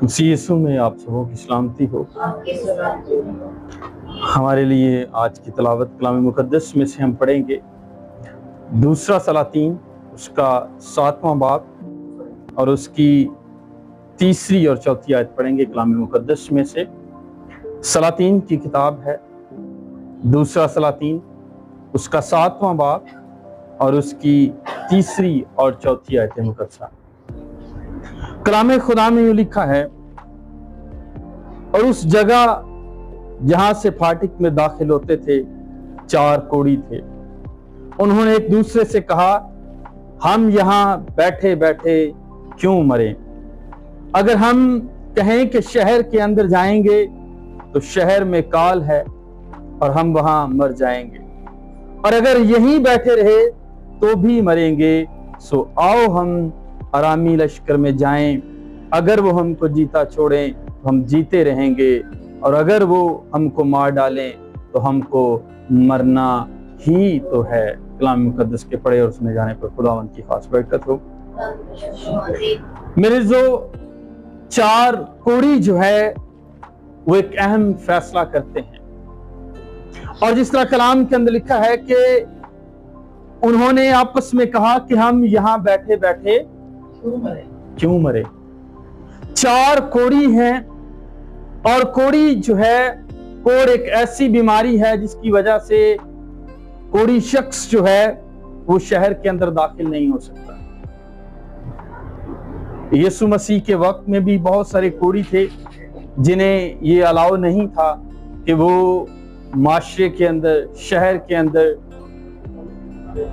مسیح یسوع میں آپ سبوں کی سلامتی ہو۔ ہمارے لیے آج کی تلاوت کلام مقدس میں سے ہم پڑھیں گے دوسرا سلاطین، اس کا 7واں باب اور اس کی 3 اور 4 آیت پڑھیں گے کلام مقدس میں سے۔ سلاطین کی کتاب ہے دوسرا سلاطین، اس کا 7واں باب اور اس کی 3 اور 4 آیت مقدسہ۔ کلام خدا میں یوں لکھا ہے، اور اس جگہ جہاں سے پھاٹک میں داخل ہوتے تھے 4 کوڑی تھے۔ انہوں نے ایک دوسرے سے کہا، ہم یہاں بیٹھے بیٹھے کیوں مریں؟ اگر ہم کہیں کہ شہر کے اندر جائیں گے تو شہر میں کال ہے اور ہم وہاں مر جائیں گے، اور اگر یہیں بیٹھے رہے تو بھی مریں گے۔ سو آؤ ہم آرامی لشکر میں جائیں، اگر وہ ہم کو جیتا چھوڑیں تو ہم جیتے رہیں گے، اور اگر وہ ہم کو مار ڈالیں تو ہم کو مرنا ہی تو ہے۔ کلام مقدس کے پڑھے اور سنے جانے پر خداوند کی خاص برکت ہو۔ میرے جو 4 کوڑی جو ہے وہ ایک اہم فیصلہ کرتے ہیں، اور جس طرح کلام کے اندر لکھا ہے کہ انہوں نے آپس میں کہا کہ ہم یہاں بیٹھے بیٹھے کیوں مرے۔ 4 کوڑی ہیں، اور کوڑی جو ہے، کوڑ ایک ایسی بیماری ہے جس کی وجہ سے کوڑی شخص جو ہے وہ شہر کے اندر داخل نہیں ہو سکتا۔ یسوع مسیح کے وقت میں بھی بہت سارے کوڑی تھے جنہیں یہ الاؤ نہیں تھا کہ وہ معاشرے کے اندر، شہر کے اندر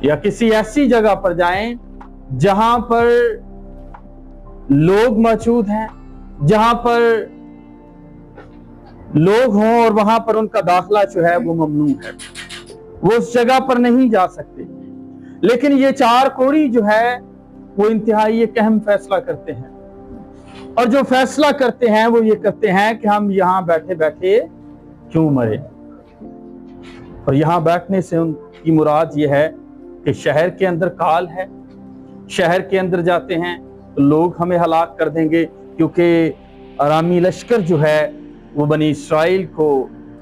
یا کسی ایسی جگہ پر جائیں جہاں پر لوگ موجود ہیں، جہاں پر لوگ ہوں، اور وہاں پر ان کا داخلہ جو ہے وہ ممنوع ہے، وہ اس جگہ پر نہیں جا سکتے۔ لیکن یہ 4 کوڑی جو ہے وہ انتہائی ایک اہم فیصلہ کرتے ہیں، اور جو فیصلہ کرتے ہیں وہ یہ کرتے ہیں کہ ہم یہاں بیٹھے بیٹھے کیوں مرے۔ اور یہاں بیٹھنے سے ان کی مراد یہ ہے کہ شہر کے اندر کال ہے، شہر کے اندر جاتے ہیں تو لوگ ہمیں ہلاک کر دیں گے، کیونکہ آرامی لشکر جو ہے وہ بنی اسرائیل کو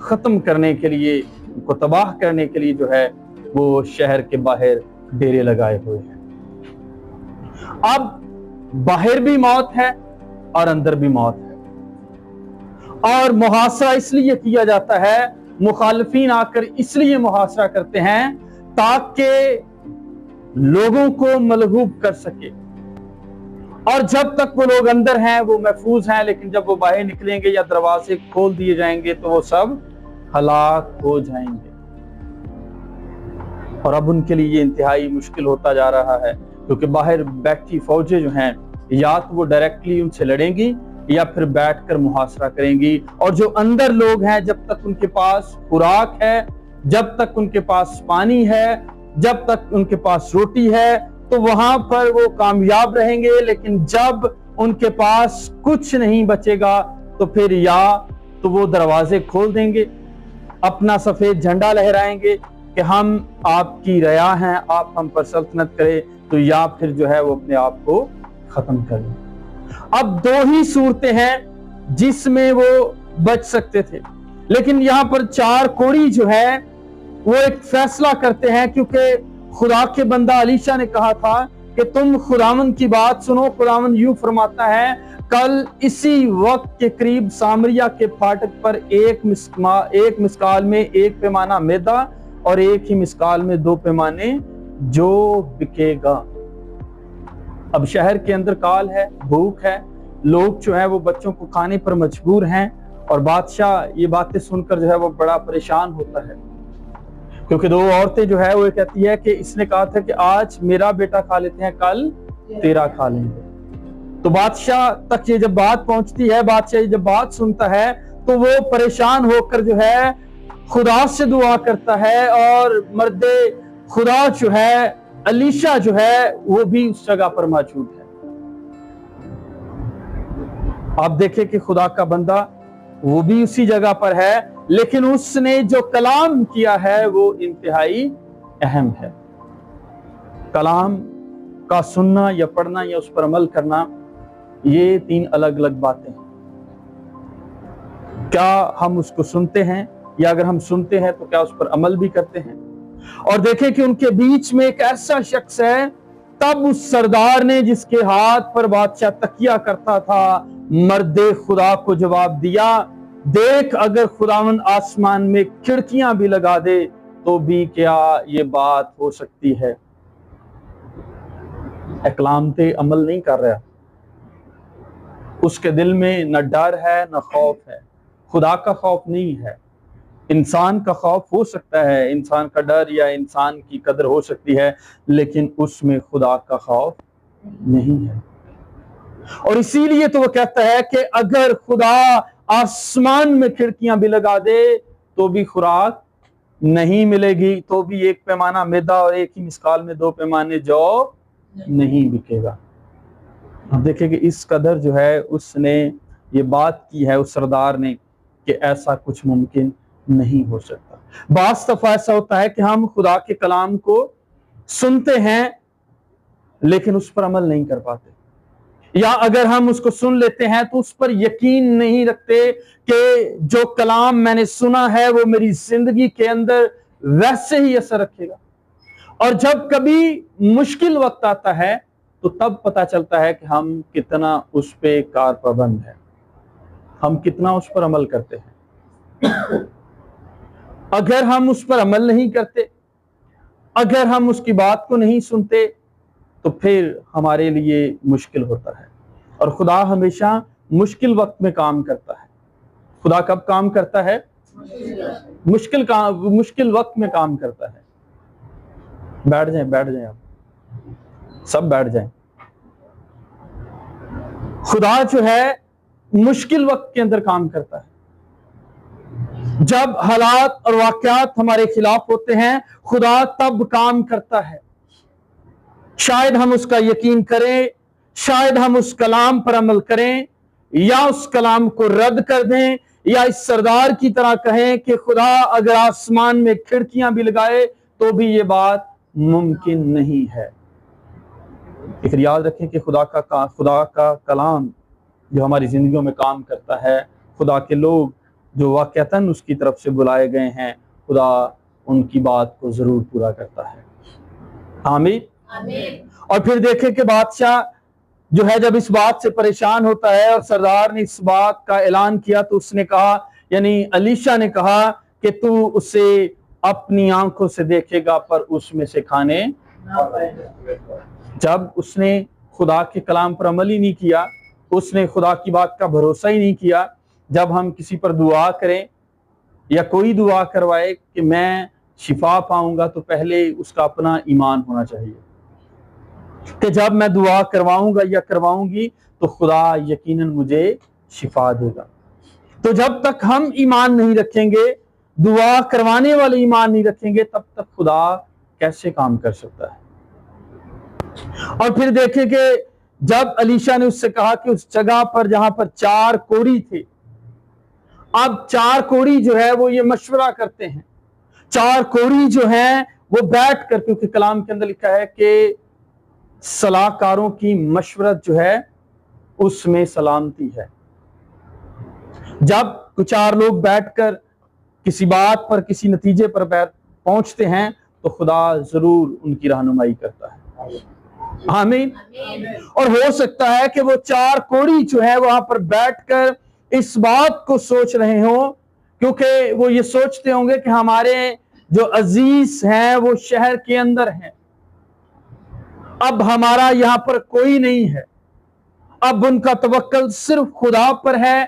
ختم کرنے کے لیے، ان کو تباہ کرنے کے لیے جو ہے وہ شہر کے باہر ڈیرے لگائے ہوئے ہیں۔ اب باہر بھی موت ہے اور اندر بھی موت ہے، اور محاصرہ اس لیے کیا جاتا ہے، مخالفین آ کر اس لیے محاصرہ کرتے ہیں تاکہ لوگوں کو ملہوب کر سکے، اور جب تک وہ لوگ اندر ہیں وہ محفوظ ہیں، لیکن جب وہ باہر نکلیں گے یا دروازے کھول دیے جائیں گے تو وہ سب ہلاک ہو جائیں گے۔ اور اب ان کے لیے یہ انتہائی مشکل ہوتا جا رہا ہے، کیونکہ باہر بیٹھی فوجیں جو ہیں یا تو وہ ڈائریکٹلی ان سے لڑیں گی یا پھر بیٹھ کر محاصرہ کریں گی، اور جو اندر لوگ ہیں جب تک ان کے پاس خوراک ہے، جب تک ان کے پاس پانی ہے، جب تک ان کے پاس روٹی ہے تو وہاں پر وہ کامیاب رہیں گے، لیکن جب ان کے پاس کچھ نہیں بچے گا تو پھر یا تو وہ دروازے کھول دیں گے، اپنا سفید جھنڈا لہرائیں گے کہ ہم آپ کی رعایا ہیں، آپ ہم پر سلطنت کریں، تو یا پھر جو ہے وہ اپنے آپ کو ختم کر لیں۔ اب 2 ہی صورتیں ہیں جس میں وہ بچ سکتے تھے، لیکن یہاں پر 4 کوڑی جو ہے وہ ایک فیصلہ کرتے ہیں، کیونکہ خدا کے بندہ الیشا نے کہا تھا کہ تم خداوند کی بات سنو۔ خداوند یوں فرماتا ہے، کل اسی وقت کے قریب سامریہ کے پھاٹک پر ایک مسکال میں 1 پیمانہ میدا اور 1 ہی مسکال میں 2 پیمانے جو بکے گا۔ اب شہر کے اندر کال ہے، بھوک ہے، لوگ جو ہے وہ بچوں کو کھانے پر مجبور ہیں، اور بادشاہ یہ باتیں سن کر جو ہے وہ بڑا پریشان ہوتا ہے، کیونکہ 2 عورتیں جو ہے وہ کہتی ہے کہ اس نے کہا تھا کہ آج میرا بیٹا کھا لیتے ہیں، کل تیرا کھا لیں گے۔ تو بادشاہ تک یہ جب بات پہنچتی ہے، بادشاہ جب بات سنتا ہے تو وہ پریشان ہو کر جو ہے خدا سے دعا کرتا ہے، اور مرد خدا جو ہے الیشا جو ہے وہ بھی اس جگہ پر موجود ہے۔ آپ دیکھیں کہ خدا کا بندہ وہ بھی اسی جگہ پر ہے، لیکن اس نے جو کلام کیا ہے وہ انتہائی اہم ہے۔ کلام کا سننا یا پڑھنا یا اس پر عمل کرنا، یہ 3 الگ الگ باتیں ہیں۔ کیا ہم اس کو سنتے ہیں، یا اگر ہم سنتے ہیں تو کیا اس پر عمل بھی کرتے ہیں؟ اور دیکھیں کہ ان کے بیچ میں ایک ایسا شخص ہے، تب اس سردار نے جس کے ہاتھ پر بادشاہ تکیہ کرتا تھا مرد خدا کو جواب دیا، دیکھ اگر خداوند آسمان میں کھڑکیاں بھی لگا دے تو بھی کیا یہ بات ہو سکتی ہے؟ کلام پہ عمل نہیں کر رہا، اس کے دل میں نہ ڈر ہے نہ خوف ہے، خدا کا خوف نہیں ہے۔ انسان کا خوف ہو سکتا ہے، انسان کا ڈر یا انسان کی قدر ہو سکتی ہے، لیکن اس میں خدا کا خوف نہیں ہے۔ اور اسی لیے تو وہ کہتا ہے کہ اگر خدا آسمان میں کھڑکیاں بھی لگا دے تو بھی خوراک نہیں ملے گی، تو بھی 1 پیمانہ میدا اور 1 ہی مسکال میں 2 پیمانے جو نہیں بکے گا۔ اب دیکھیں کہ اس قدر جو ہے اس نے یہ بات کی ہے اس سردار نے کہ ایسا کچھ ممکن نہیں ہو سکتا۔ بعض دفعہ ایسا ہوتا ہے کہ ہم خدا کے کلام کو سنتے ہیں لیکن اس پر عمل نہیں کر پاتے، یا اگر ہم اس کو سن لیتے ہیں تو اس پر یقین نہیں رکھتے کہ جو کلام میں نے سنا ہے وہ میری زندگی کے اندر ویسے ہی اثر رکھے گا۔ اور جب کبھی مشکل وقت آتا ہے تو تب پتہ چلتا ہے کہ ہم کتنا اس پہ کار پابند ہیں، ہم کتنا اس پر عمل کرتے ہیں۔ اگر ہم اس پر عمل نہیں کرتے، اگر ہم اس کی بات کو نہیں سنتے تو پھر ہمارے لیے مشکل ہوتا ہے۔ اور خدا ہمیشہ مشکل وقت میں کام کرتا ہے۔ خدا کب کام کرتا ہے؟ مشکل وقت میں کام کرتا ہے۔ بیٹھ جائیں آپ سب بیٹھ جائیں۔ خدا جو ہے مشکل وقت کے اندر کام کرتا ہے۔ جب حالات اور واقعات ہمارے خلاف ہوتے ہیں خدا تب کام کرتا ہے۔ شاید ہم اس کا یقین کریں، شاید ہم اس کلام پر عمل کریں، یا اس کلام کو رد کر دیں، یا اس سردار کی طرح کہیں کہ خدا اگر آسمان میں کھڑکیاں بھی لگائے تو بھی یہ بات ممکن نہیں ہے۔ لیکن یاد رکھیں کہ خدا کا کلام جو ہماری زندگیوں میں کام کرتا ہے، خدا کے لوگ جو واقعتاً اس کی طرف سے بلائے گئے ہیں، خدا ان کی بات کو ضرور پورا کرتا ہے۔ آمین۔ اور پھر دیکھیں کہ بادشاہ جو ہے جب اس بات سے پریشان ہوتا ہے اور سردار نے اس بات کا اعلان کیا تو اس نے کہا، یعنی الیشا نے کہا کہ تو اسے اپنی آنکھوں سے دیکھے گا پر اس میں سے کھانے۔ جب اس نے خدا کے کلام پر عمل ہی نہیں کیا، اس نے خدا کی بات کا بھروسہ ہی نہیں کیا۔ جب ہم کسی پر دعا کریں یا کوئی دعا کروائے کہ میں شفا پاؤں گا تو پہلے اس کا اپنا ایمان ہونا چاہیے کہ جب میں دعا کرواؤں گا یا کرواؤں گی تو خدا یقیناً مجھے شفا دے گا۔ تو جب تک ہم ایمان نہیں رکھیں گے، دعا کروانے والے ایمان نہیں رکھیں گے، تب تک خدا کیسے کام کر سکتا ہے؟ اور پھر دیکھیں کہ جب الیشا نے اس سے کہا کہ اس جگہ پر جہاں پر 4 کوڑی تھے، اب 4 کوڑی جو ہے وہ یہ مشورہ کرتے ہیں، 4 کوڑی جو ہیں وہ بیٹھ کر، کیونکہ کلام کے اندر لکھا ہے کہ صلاح کاروں کی مشورت جو ہے اس میں سلامتی ہے۔ جب 4 لوگ بیٹھ کر کسی بات پر کسی نتیجے پر پہنچتے ہیں تو خدا ضرور ان کی رہنمائی کرتا ہے۔ آمین۔ اور ہو سکتا ہے کہ وہ 4 کوڑی جو ہے وہاں پر بیٹھ کر اس بات کو سوچ رہے ہوں، کیونکہ وہ یہ سوچتے ہوں گے کہ ہمارے جو عزیز ہیں وہ شہر کے اندر ہیں، اب ہمارا یہاں پر کوئی نہیں ہے، اب ان کا توکل صرف خدا پر ہے،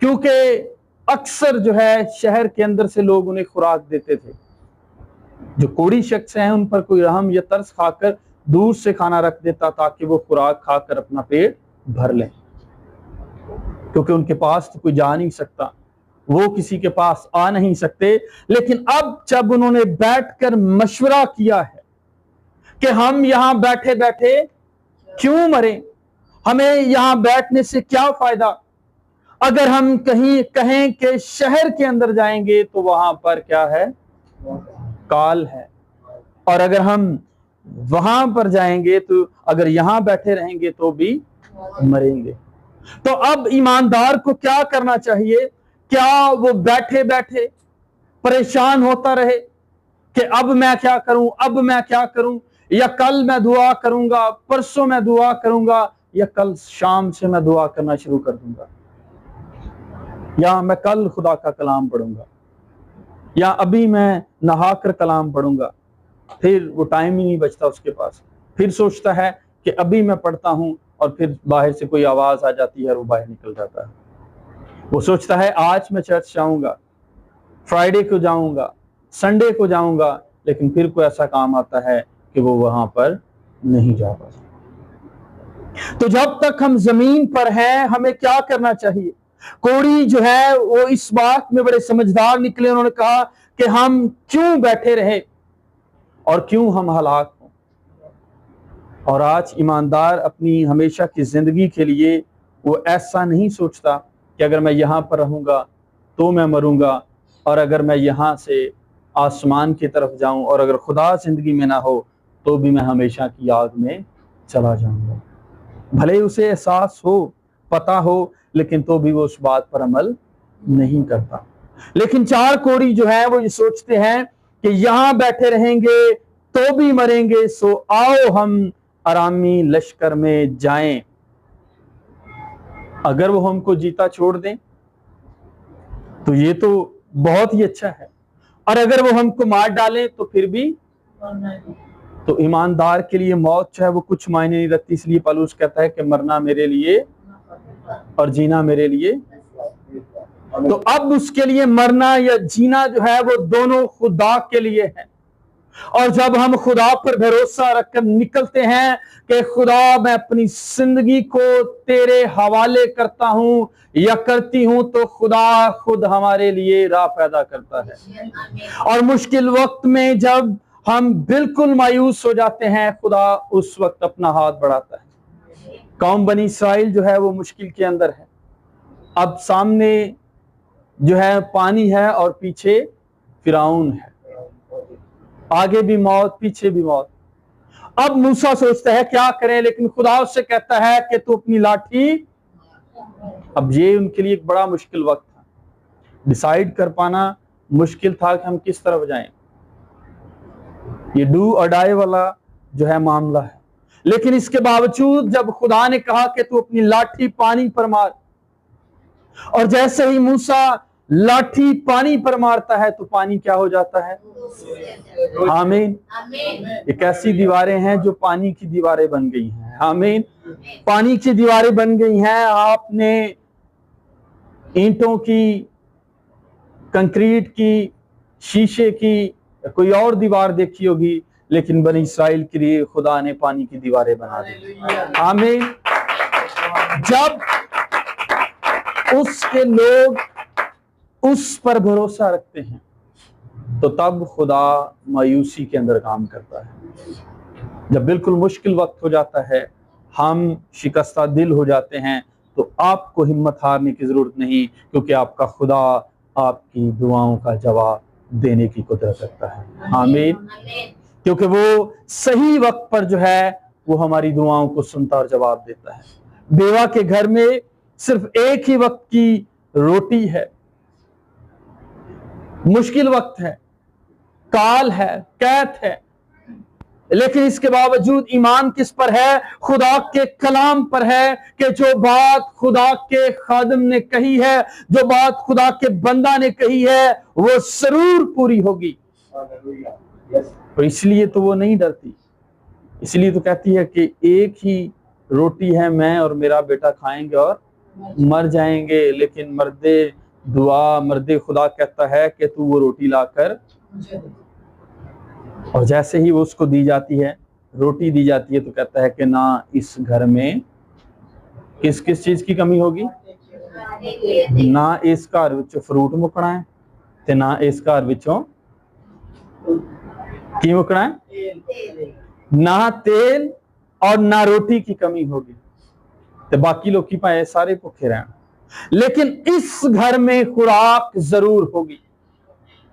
کیونکہ اکثر جو ہے شہر کے اندر سے لوگ انہیں خوراک دیتے تھے۔ جو کوڑی شخص ہیں ان پر کوئی رحم یا ترس کھا کر دور سے کھانا رکھ دیتا تاکہ وہ خوراک کھا کر اپنا پیٹ بھر لیں، کیونکہ ان کے پاس تو کوئی جا نہیں سکتا، وہ کسی کے پاس آ نہیں سکتے۔ لیکن اب جب انہوں نے بیٹھ کر مشورہ کیا ہے کہ ہم یہاں بیٹھے بیٹھے کیوں مریں، ہمیں یہاں بیٹھنے سے کیا فائدہ، اگر ہم کہیں کہ شہر کے اندر جائیں گے تو وہاں پر کیا ہے؟ کال ہے، اور اگر ہم وہاں پر جائیں گے تو اگر یہاں بیٹھے رہیں گے تو بھی مریں گے۔ تو اب ایماندار کو کیا کرنا چاہیے؟ کیا وہ بیٹھے بیٹھے پریشان ہوتا رہے کہ اب میں کیا کروں، اب میں کیا کروں، یا کل میں دعا کروں گا، پرسوں میں دعا کروں گا، یا کل شام سے میں دعا کرنا شروع کر دوں گا، یا میں کل خدا کا کلام پڑھوں گا، یا ابھی میں نہا کر کلام پڑھوں گا؟ پھر وہ ٹائم ہی نہیں بچتا اس کے پاس، پھر سوچتا ہے کہ ابھی میں پڑھتا ہوں، اور پھر باہر سے کوئی آواز آ جاتی ہے اور وہ باہر نکل جاتا ہے۔ وہ سوچتا ہے آج میں چرچ جاؤں گا، فرائیڈے کو جاؤں گا، سنڈے کو جاؤں گا، لیکن پھر کوئی ایسا کام آتا ہے کہ وہ وہاں پر نہیں جا پاتا۔ تو جب تک ہم زمین پر ہیں ہمیں کیا کرنا چاہیے؟ کوڑی جو ہے وہ اس بات میں بڑے سمجھدار نکلے، انہوں نے کہا کہ ہم کیوں بیٹھے رہے اور کیوں ہم ہلاک ہوں۔ اور آج ایماندار اپنی ہمیشہ کی زندگی کے لیے وہ ایسا نہیں سوچتا کہ اگر میں یہاں پر رہوں گا تو میں مروں گا، اور اگر میں یہاں سے آسمان کی طرف جاؤں اور اگر خدا زندگی میں نہ ہو تو بھی میں ہمیشہ کی آگ میں چلا جاؤں گا۔ بھلے اسے احساس ہو، پتا ہو، لیکن تو بھی وہ اس بات پر عمل نہیں کرتا۔ لیکن چار کوڑی جو ہے وہ یہ سوچتے ہیں کہ یہاں بیٹھے رہیں گے تو بھی مریں گے، سو آؤ ہم آرامی لشکر میں جائیں۔ اگر وہ ہم کو جیتا چھوڑ دیں تو یہ تو بہت ہی اچھا ہے، اور اگر وہ ہم کو مار ڈالیں تو پھر بھی تو ایماندار کے لیے موت جو ہے وہ کچھ معنی نہیں رکھتی۔ اس لیے پالوس کہتا ہے کہ مرنا میرے لیے اور جینا میرے لیے۔ تو اب اس کے لیے مرنا یا جینا جو ہے وہ دونوں خدا کے لیے ہے، اور جب ہم خدا پر بھروسہ رکھ کر نکلتے ہیں کہ خدا میں اپنی زندگی کو تیرے حوالے کرتا ہوں یا کرتی ہوں، تو خدا خود ہمارے لیے راہ پیدا کرتا ہے۔ اور مشکل وقت میں جب ہم بالکل مایوس ہو جاتے ہیں، خدا اس وقت اپنا ہاتھ بڑھاتا ہے۔ قوم بنی اسرائیل جو ہے وہ مشکل کے اندر ہے، اب سامنے جو ہے پانی ہے اور پیچھے فرعون ہے، آگے بھی موت پیچھے بھی موت۔ اب موسیٰ سوچتا ہے کیا کریں، لیکن خدا اس سے کہتا ہے کہ تو اپنی لاٹھی، اب یہ ان کے لیے ایک بڑا مشکل وقت تھا، ڈیسائیڈ کر پانا مشکل تھا کہ ہم کس طرف جائیں۔ یہ ڈو اور ڈائی والا جو ہے معاملہ ہے، لیکن اس کے باوجود جب خدا نے کہا کہ تو اپنی لاٹھی پانی پر مار، اور جیسے ہی موسیٰ لاٹھی پانی پر مارتا ہے تو پانی کیا ہو جاتا ہے؟ آمین۔ ایک ایسی دیواریں ہیں جو پانی کی دیواریں بن گئی ہیں، آمین، پانی کی دیواریں بن گئی ہیں۔ آپ نے اینٹوں کی، کنکریٹ کی، شیشے کی، کوئی اور دیوار دیکھی ہوگی، لیکن بنی اسرائیل کے لیے خدا نے پانی کی دیواریں بنا دی، آمین۔ جب اس کے لوگ اس پر بھروسہ رکھتے ہیں تو تب خدا مایوسی کے اندر کام کرتا ہے۔ جب بالکل مشکل وقت ہو جاتا ہے، ہم شکستہ دل ہو جاتے ہیں، تو آپ کو ہمت ہارنے کی ضرورت نہیں، کیونکہ آپ کا خدا آپ کی دعاؤں کا جواب دینے کی قدرت رکھتا ہے، آمین۔ کیونکہ وہ صحیح وقت پر جو ہے وہ ہماری دعاؤں کو سنتا اور جواب دیتا ہے۔ بیوہ کے گھر میں صرف ایک ہی وقت کی روٹی ہے، مشکل وقت ہے، کال ہے، قحط ہے، لیکن اس کے باوجود ایمان کس پر ہے؟ خدا کے کلام پر ہے، کہ جو بات خدا کے خادم نے کہی ہے، جو بات خدا کے بندہ نے کہی ہے، وہ ضرور پوری ہوگی۔ اور اس لیے تو وہ نہیں ڈرتی، اس لیے تو کہتی ہے کہ ایک ہی روٹی ہے، میں اور میرا بیٹا کھائیں گے اور مر جائیں گے، لیکن مرد دعا، مرد خدا کہتا ہے کہ تو وہ روٹی لا کر، اور جیسے ہی وہ اس کو دی جاتی ہے، روٹی دی جاتی ہے، تو کہتا ہے کہ نہ اس گھر میں کس چیز کی کمی ہوگی؟ نہ اس گھر وچوں فروٹ مکنا ہے، تے نہ اس گھر وچوں کی مکنا ہے، نہ تیل اور نہ روٹی کی کمی ہوگی، تے باقی لوگ کی پائے سارے بھوکے رہن، لیکن اس گھر میں خوراک ضرور ہوگی۔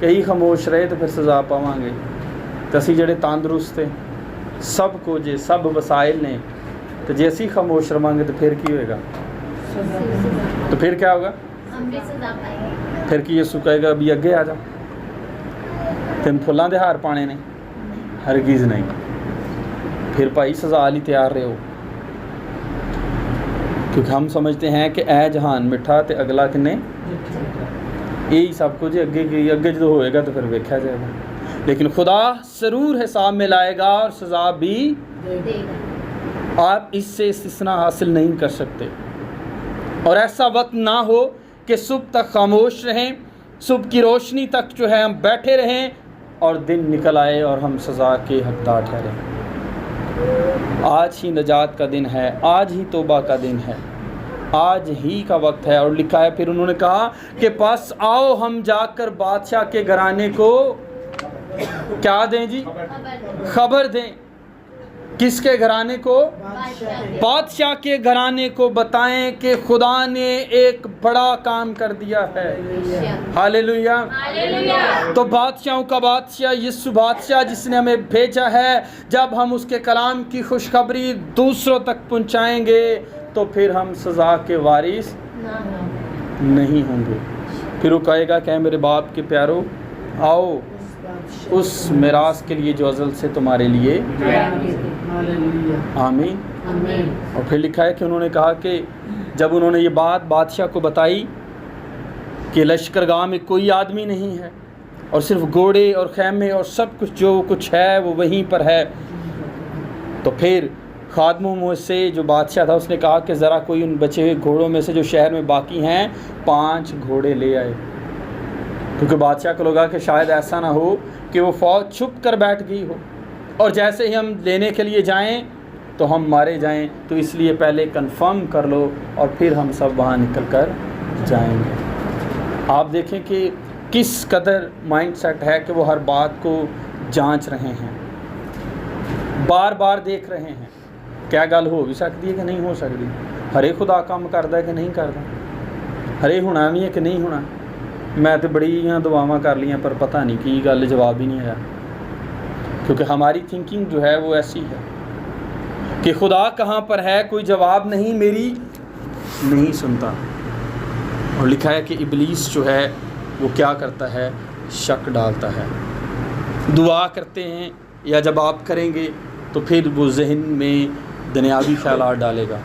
کہ ہی خاموش رہے تو پھر سزا پاواں گے. تو اسی جڑے تندرست ہیں سب کو جے سب وسائل نے تو جے اسی خاموش رہاں گے تو پھر کی ہوئے گا؟ تو پھر کیا ہوگا؟ پھر کی یسوع کہے گا ابھی اگے آ جا، تین پھلاں دے ہار پانے نے؟ ہرگز نہیں. پھر بھائی سزا لی تیار رہے ہو، کیونکہ ہم سمجھتے ہیں کہ اے جہان مٹھا تے اگلا کنے یہی سب کچھ اگے جو ہوئے گا تو پھر ویکھا جائے گا. لیکن خدا ضرور حساب میں لائے گا اور سزا بھی دے گا. آپ اس سے استثناء حاصل نہیں کر سکتے. اور ایسا وقت نہ ہو کہ صبح تک خاموش رہیں، صبح کی روشنی تک جو ہے ہم بیٹھے رہیں اور دن نکل آئے اور ہم سزا کے حقدار ٹھہریں. آج ہی نجات کا دن ہے، آج ہی توبہ کا دن ہے، آج ہی کا وقت ہے. اور لکھا ہے پھر انہوں نے کہا کہ پس آؤ ہم جا کر بادشاہ کے گھرانے کو کیا دیں جی؟ خبر دیں. کس کے گھرانے کو؟ بادشاہ کے گھرانے کو بتائیں کہ خدا نے ایک بڑا کام کر دیا ہے. ہاللیلویا. تو بادشاہوں کا بادشاہ یسوع بادشاہ جس نے ہمیں بھیجا ہے، جب ہم اس کے کلام کی خوشخبری دوسروں تک پہنچائیں گے تو پھر ہم سزا کے وارث نہیں ہوں گے. پھر وہ کہے گا کہ میرے باپ کے پیارو آؤ اس میراث کے لیے جو ازل سے تمہارے لیے. آمین. اور پھر لکھا ہے کہ انہوں نے کہا کہ جب انہوں نے یہ بات بادشاہ کو بتائی کہ لشکرگاہ میں کوئی آدمی نہیں ہے اور صرف گھوڑے اور خیمے اور سب کچھ جو کچھ ہے وہ وہیں پر ہے، تو پھر خادموں میں سے جو بادشاہ تھا اس نے کہا کہ ذرا کوئی ان بچے ہوئے گھوڑوں میں سے جو شہر میں باقی ہیں 5 گھوڑے لے آئے. کیونکہ بادشاہ کو لگا کہ شاید ایسا نہ ہو کہ وہ فوج چھپ کر بیٹھ گئی ہو اور جیسے ہی ہم لینے کے لیے جائیں تو ہم مارے جائیں، تو اس لیے پہلے کنفرم کر لو اور پھر ہم سب وہاں نکل کر جائیں گے. آپ دیکھیں کہ کس قدر مائنڈ سیٹ ہے کہ وہ ہر بات کو جانچ رہے ہیں، بار بار دیکھ رہے ہیں کیا گل ہو بھی سکتی ہے کہ نہیں ہو سکتی، ہرے خدا کام کرتا ہے کہ نہیں کرتا، ہرے ہونا بھی ہے کہ نہیں ہونا. میں تو بڑی دعاواں کر لیاں پر پتہ نہیں کی گل جواب ہی نہیں آیا، کیونکہ ہماری تھنکنگ جو ہے وہ ایسی ہے کہ خدا کہاں پر ہے، کوئی جواب نہیں میری نہیں سنتا. اور لکھا ہے کہ ابلیس جو ہے وہ کیا کرتا ہے؟ شک ڈالتا ہے. دعا کرتے ہیں یا جب آپ کریں گے تو پھر وہ ذہن میں دنیاوی خیالات ڈالے گا.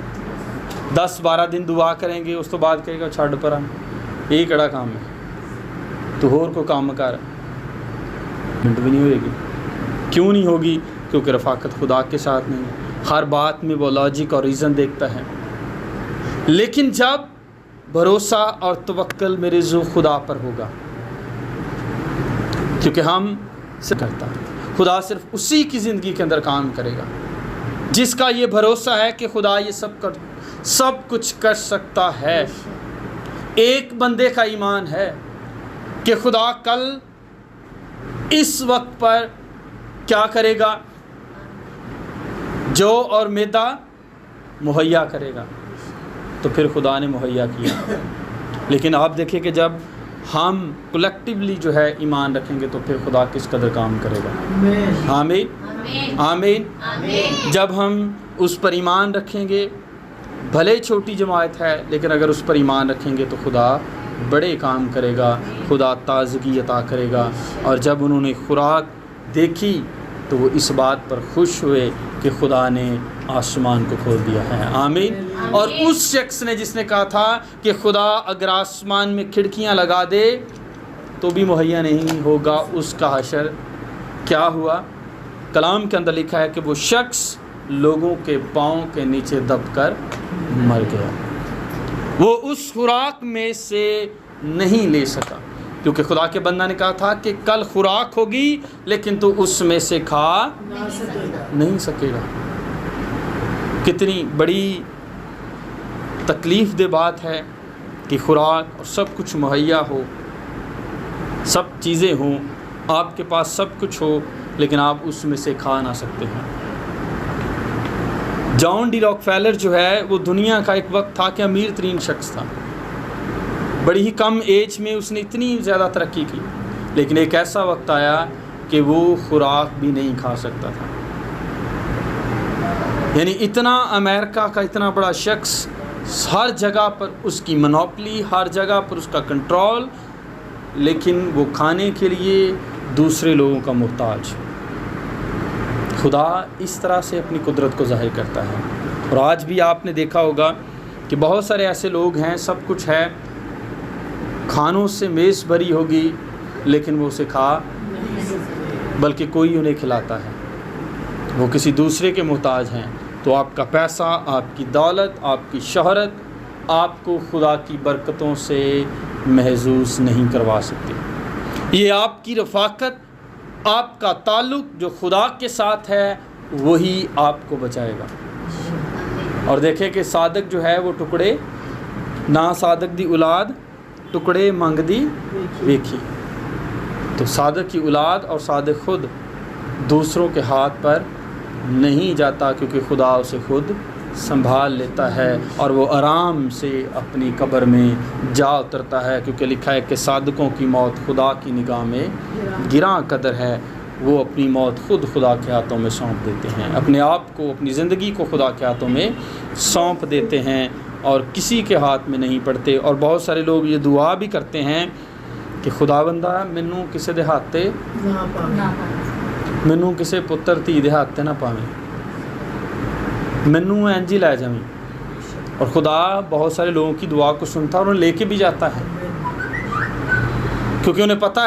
10-12 دن دعا کریں گے اس تو بعد کہے گا چھڑ پرا یہی کڑا کام ہے تو اور کو کام کر منٹ بھی نہیں ہوئے گی. کیوں نہیں ہوگی؟ کیونکہ رفاقت خدا کے ساتھ نہیں ہے. ہر بات میں وہ لاجک اور ریزن دیکھتا ہے. لیکن جب بھروسہ اور توکل میرے ذو خدا پر ہوگا، کیونکہ ہم سے کرتا خدا صرف اسی کی زندگی کے اندر کام کرے گا جس کا یہ بھروسہ ہے کہ خدا یہ سب کچھ کر سکتا ہے. ایک بندے کا ایمان ہے کہ خدا کل اس وقت پر کیا کرے گا؟ جو اور میدا مہیا کرے گا. تو پھر خدا نے مہیا کیا. لیکن آپ دیکھیں کہ جب ہم کلیکٹیولی جو ہے ایمان رکھیں گے تو پھر خدا کس قدر کام کرے گا. آمین آمین. جب ہم اس پر ایمان رکھیں گے، بھلے چھوٹی جماعت ہے لیکن اگر اس پر ایمان رکھیں گے تو خدا بڑے کام کرے گا، خدا تازگی عطا کرے گا. اور جب انہوں نے خوراک دیکھی تو وہ اس بات پر خوش ہوئے کہ خدا نے آسمان کو کھول دیا ہے. آمین. اور اس شخص نے جس نے کہا تھا کہ خدا اگر آسمان میں کھڑکیاں لگا دے تو بھی مہیا نہیں ہوگا، اس کا حشر کیا ہوا؟ کلام کے اندر لکھا ہے کہ وہ شخص لوگوں کے پاؤں کے نیچے دب کر مر گیا. وہ اس خوراک میں سے نہیں لے سکا کیونکہ خدا کے بندہ نے کہا تھا کہ کل خوراک ہوگی لیکن تو اس میں سے کھا نہیں سکے گا. کتنی بڑی تکلیف دہ بات ہے کہ خوراک اور سب کچھ مہیا ہو، سب چیزیں ہوں، آپ کے پاس سب کچھ ہو لیکن آپ اس میں سے کھا نہ سکتے ہیں. جان ڈی راک فیلر جو ہے وہ دنیا کا ایک وقت تھا کہ امیر ترین شخص تھا. بڑی ہی کم ایج میں اس نے اتنی زیادہ ترقی کی لیکن ایک ایسا وقت آیا کہ وہ خوراک بھی نہیں کھا سکتا تھا. یعنی اتنا امریکہ کا اتنا بڑا شخص، ہر جگہ پر اس کی منوپلی، ہر جگہ پر اس کا کنٹرول، لیکن وہ کھانے کے لیے دوسرے لوگوں کا محتاج. خدا اس طرح سے اپنی قدرت کو ظاہر کرتا ہے. اور آج بھی آپ نے دیکھا ہوگا کہ بہت سارے ایسے لوگ ہیں، سب کچھ ہے، کھانوں سے میز بھری ہوگی لیکن وہ اسے کھا، بلکہ کوئی انہیں کھلاتا ہے، وہ کسی دوسرے کے محتاج ہیں. تو آپ کا پیسہ، آپ کی دولت، آپ کی شہرت آپ کو خدا کی برکتوں سے محظوظ نہیں کروا سکتی. یہ آپ کی رفاقت، آپ کا تعلق جو خدا کے ساتھ ہے وہی آپ کو بچائے گا. اور دیکھیں کہ صادق جو ہے وہ ٹکڑے نہ صادق دی اولاد ٹکڑے منگ دی ویکھی. تو صادق کی اولاد اور صادق خود دوسروں کے ہاتھ پر نہیں جاتا، کیونکہ خدا اسے خود سنبھال لیتا ہے اور وہ آرام سے اپنی قبر میں جا اترتا ہے. کیونکہ لکھا ہے کہ صادقوں کی موت خدا کی نگاہ میں گراں قدر ہے. وہ اپنی موت خود خدا کے ہاتھوں میں سونپ دیتے ہیں، اپنے آپ کو، اپنی زندگی کو خدا کے ہاتھوں میں سونپ دیتے ہیں اور کسی کے ہاتھ میں نہیں پڑتے. اور بہت سارے لوگ یہ دعا بھی کرتے ہیں کہ خداوندا مینوں کسے دے ہاتھے مینوں کسے پتر دھی دے ہاتھے نہ پاویں، مینوں انج ہی لے جاویں. اور خدا بہت سارے لوگوں کی دعا کو سنتا ہے اور انہیں لے کے بھی جاتا ہے، کیونکہ انہیں پتہ ہے